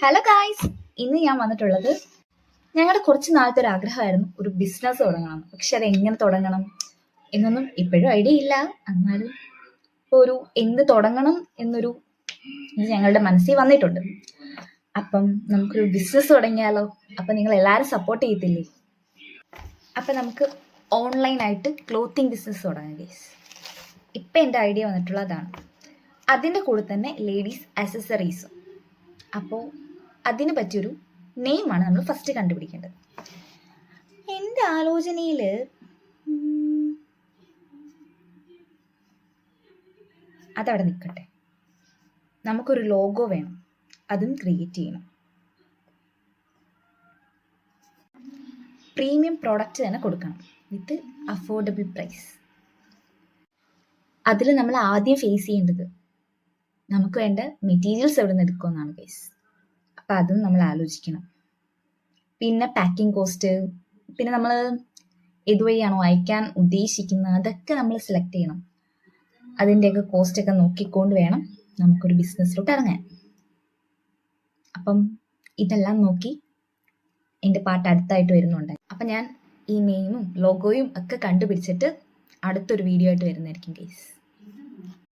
Hello guys, ഇന്ന് ഞാൻ വന്നിട്ടുള്ളത് ഞങ്ങളുടെ കുറച്ച് നാളത്തെ ഒരു ആഗ്രഹമായിരുന്നു ഒരു ബിസിനസ് തുടങ്ങണം. പക്ഷെ അത് എങ്ങനെ തുടങ്ങണം എന്നൊന്നും ഇപ്പോഴും ഐഡിയ ഇല്ല. എന്നാലും ഇപ്പോൾ ഒരു എന്ത് തുടങ്ങണം എന്നൊരു ഇത് ഞങ്ങളുടെ മനസ്സിൽ വന്നിട്ടുണ്ട്. അപ്പം നമുക്കൊരു ബിസിനസ് തുടങ്ങിയാലോ? അപ്പം നിങ്ങൾ എല്ലാവരും സപ്പോർട്ട് ചെയ്യത്തില്ലേ? അപ്പം നമുക്ക് ഓൺലൈനായിട്ട് ക്ലോത്തിങ് ബിസിനസ് തുടങ്ങാം ഗൈസ്. ഇപ്പം എൻ്റെ ഐഡിയ വന്നിട്ടുള്ളതാണ്. അതിൻ്റെ കൂടെ തന്നെ ലേഡീസ് ആക്സസറീസും. അപ്പോൾ അതിന് പറ്റിയൊരു നെയിമാണ് നമ്മൾ ഫസ്റ്റ് കണ്ടുപിടിക്കേണ്ടത്. എൻ്റെ ആലോചനയിൽ അതവിടെ നിൽക്കട്ടെ, നമുക്കൊരു ലോഗോ വേണം, അതും ക്രിയേറ്റ് ചെയ്യണം. പ്രീമിയം പ്രോഡക്റ്റ് തന്നെ കൊടുക്കണം വിത്ത് അഫോർഡബിൾ പ്രൈസ്. അതിൽ നമ്മൾ ആദ്യം ഫേസ് ചെയ്യേണ്ടത് നമുക്ക് വേണ്ട മെറ്റീരിയൽസ് എവിടെ നിന്ന് എടുക്കുമെന്നാണ് ഗൈസ്. അപ്പം അതും നമ്മൾ ആലോചിക്കണം. പിന്നെ പാക്കിംഗ് കോസ്റ്റ്, പിന്നെ നമ്മൾ ഏതുവഴിയാണോ അയക്കാൻ ഉദ്ദേശിക്കുന്നത് അതൊക്കെ നമ്മൾ സെലക്ട് ചെയ്യണം. അതിൻ്റെയൊക്കെ കോസ്റ്റൊക്കെ നോക്കിക്കൊണ്ട് വേണം നമുക്കൊരു ബിസിനസ്സിലോട്ട് ഇറങ്ങാൻ. അപ്പം ഇതെല്ലാം നോക്കി എൻ്റെ പാട്ട് അടുത്തായിട്ട് വരുന്നുണ്ട്. അപ്പം ഞാൻ ഈ നെയിമും ലോഗോയും ഒക്കെ കണ്ടുപിടിച്ചിട്ട് അടുത്തൊരു വീഡിയോ ആയിട്ട് വരുന്നതായിരിക്കും ഗൈസ്.